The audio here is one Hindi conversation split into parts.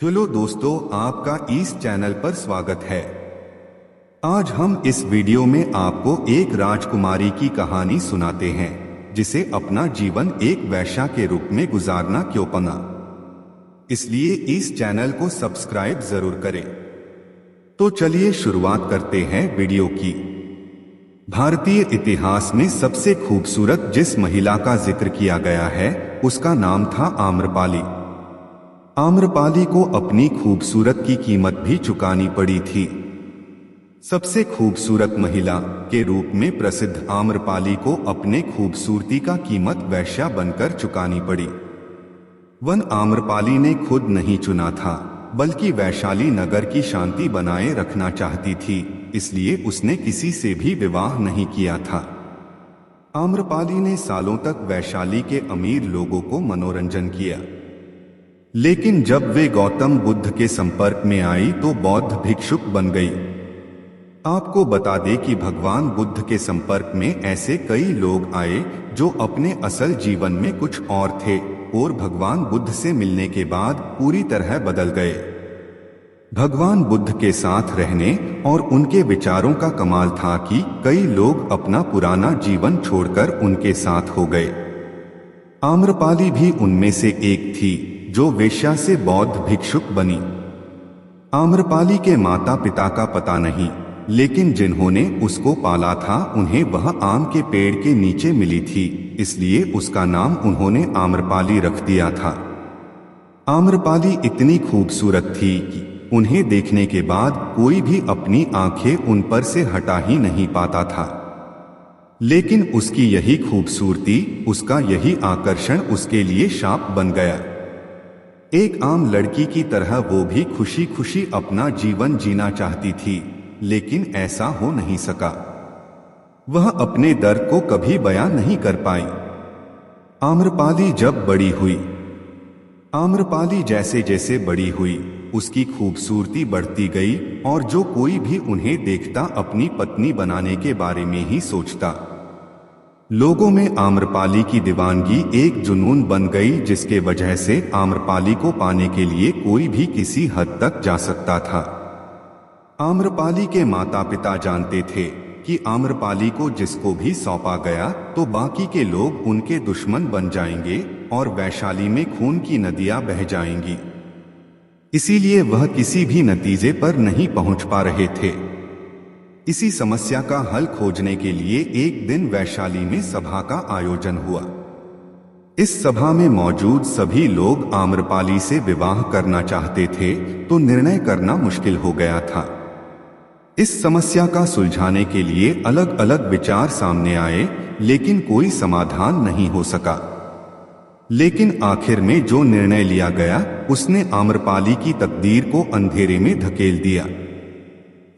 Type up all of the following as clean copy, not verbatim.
हेलो दोस्तों, आपका इस चैनल पर स्वागत है। आज हम इस वीडियो में आपको एक राजकुमारी की कहानी सुनाते हैं जिसे अपना जीवन एक वेश्या के रूप में गुजारना क्यों पड़ा। इसलिए इस चैनल को सब्सक्राइब जरूर करें। तो चलिए शुरुआत करते हैं वीडियो की। भारतीय इतिहास में सबसे खूबसूरत जिस महिला का जिक्र किया गया है उसका नाम था आम्रपाली। आम्रपाली को अपनी खूबसूरत की कीमत भी चुकानी पड़ी थी। सबसे खूबसूरत महिला के रूप में प्रसिद्ध आम्रपाली को अपने खूबसूरती का कीमत वेश्या बनकर चुकानी पड़ी। वन आम्रपाली ने खुद नहीं चुना था, बल्कि वैशाली नगर की शांति बनाए रखना चाहती थी, इसलिए उसने किसी से भी विवाह नहीं किया था। आम्रपाली ने सालों तक वैशाली के अमीर लोगों को मनोरंजन किया, लेकिन जब वे गौतम बुद्ध के संपर्क में आई तो बौद्ध भिक्षुक बन गई। आपको बता दें कि भगवान बुद्ध के संपर्क में ऐसे कई लोग आए जो अपने असल जीवन में कुछ और थे और भगवान बुद्ध से मिलने के बाद पूरी तरह बदल गए। भगवान बुद्ध के साथ रहने और उनके विचारों का कमाल था कि कई लोग अपना पुराना जीवन छोड़कर उनके साथ हो गए। आम्रपाली भी उनमें से एक थी जो वेश्या से बौद्ध भिक्षुक बनी। आम्रपाली के माता पिता का पता नहीं, लेकिन जिन्होंने उसको पाला था उन्हें वह आम के पेड़ के नीचे मिली थी, इसलिए उसका नाम उन्होंने आम्रपाली रख दिया था। आम्रपाली इतनी खूबसूरत थी कि उन्हें देखने के बाद कोई भी अपनी आंखें उन पर से हटा ही नहीं पाता था। लेकिन उसकी यही खूबसूरती, उसका यही आकर्षण उसके लिए शाप बन गया। एक आम लड़की की तरह वो भी खुशी खुशी अपना जीवन जीना चाहती थी, लेकिन ऐसा हो नहीं सका। वह अपने दर्द को कभी बयां नहीं कर पाई। आम्रपाली जब बड़ी हुई, आम्रपाली जैसे जैसे बड़ी हुई, उसकी खूबसूरती बढ़ती गई और जो कोई भी उन्हें देखता अपनी पत्नी बनाने के बारे में ही सोचता। लोगों में आम्रपाली की दीवानगी एक जुनून बन गई, जिसके वजह से आम्रपाली को पाने के लिए कोई भी किसी हद तक जा सकता था। आम्रपाली के माता पिता जानते थे कि आम्रपाली को जिसको भी सौंपा गया तो बाकी के लोग उनके दुश्मन बन जाएंगे और वैशाली में खून की नदियां बह जाएंगी। इसीलिए वह किसी भी नतीजे पर नहीं पहुंच पा रहे थे। इसी समस्या का हल खोजने के लिए एक दिन वैशाली में सभा का आयोजन हुआ। इस सभा में मौजूद सभी लोग आम्रपाली से विवाह करना चाहते थे, तो निर्णय करना मुश्किल हो गया था। इस समस्या का सुलझाने के लिए अलग अलग विचार सामने आए, लेकिन कोई समाधान नहीं हो सका। लेकिन आखिर में जो निर्णय लिया गया उसने आम्रपाली की तकदीर को अंधेरे में धकेल दिया।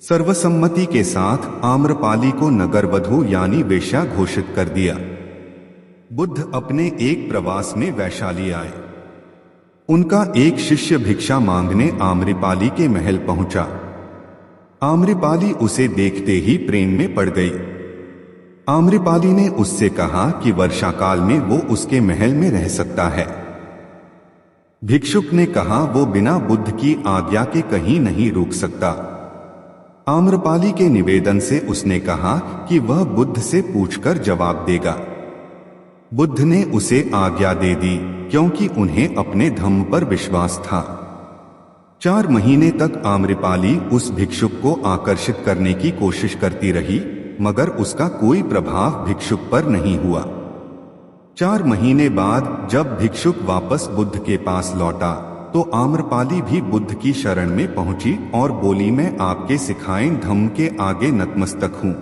सर्वसम्मति के साथ आम्रपाली को नगरवधू यानी वेश्या घोषित कर दिया। बुद्ध अपने एक प्रवास में वैशाली आए। उनका एक शिष्य भिक्षा मांगने आम्रपाली के महल पहुंचा। आम्रपाली उसे देखते ही प्रेम में पड़ गई। आम्रपाली ने उससे कहा कि वर्षाकाल में वो उसके महल में रह सकता है। भिक्षुक ने कहा वो बिना बुद्ध की आज्ञा के कहीं नहीं रुक सकता। आम्रपाली के निवेदन से उसने कहा कि वह बुद्ध से पूछकर जवाब देगा। बुद्ध ने उसे आज्ञा दे दी, क्योंकि उन्हें अपने धम्म पर विश्वास था। 4 महीने तक आम्रपाली उस भिक्षुक को आकर्षित करने की कोशिश करती रही, मगर उसका कोई प्रभाव भिक्षुक पर नहीं हुआ। 4 महीने बाद जब भिक्षुक वापस बुद्ध के पास लौटा तो आम्रपाली भी बुद्ध की शरण में पहुंची और बोली, मैं आपके सिखाए धम्म के आगे नतमस्तक हूं।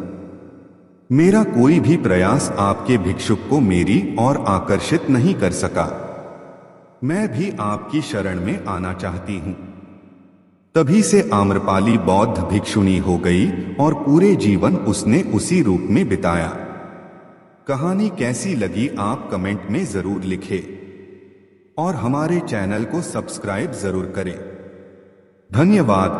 मेरा कोई भी प्रयास आपके भिक्षुक को मेरी ओर आकर्षित नहीं कर सका। मैं भी आपकी शरण में आना चाहती हूं। तभी से आम्रपाली बौद्ध भिक्षुणी हो गई और पूरे जीवन उसने उसी रूप में बिताया। कहानी कैसी लगी आप कमेंट में जरूर लिखें और हमारे चैनल को सब्सक्राइब जरूर करें। धन्यवाद।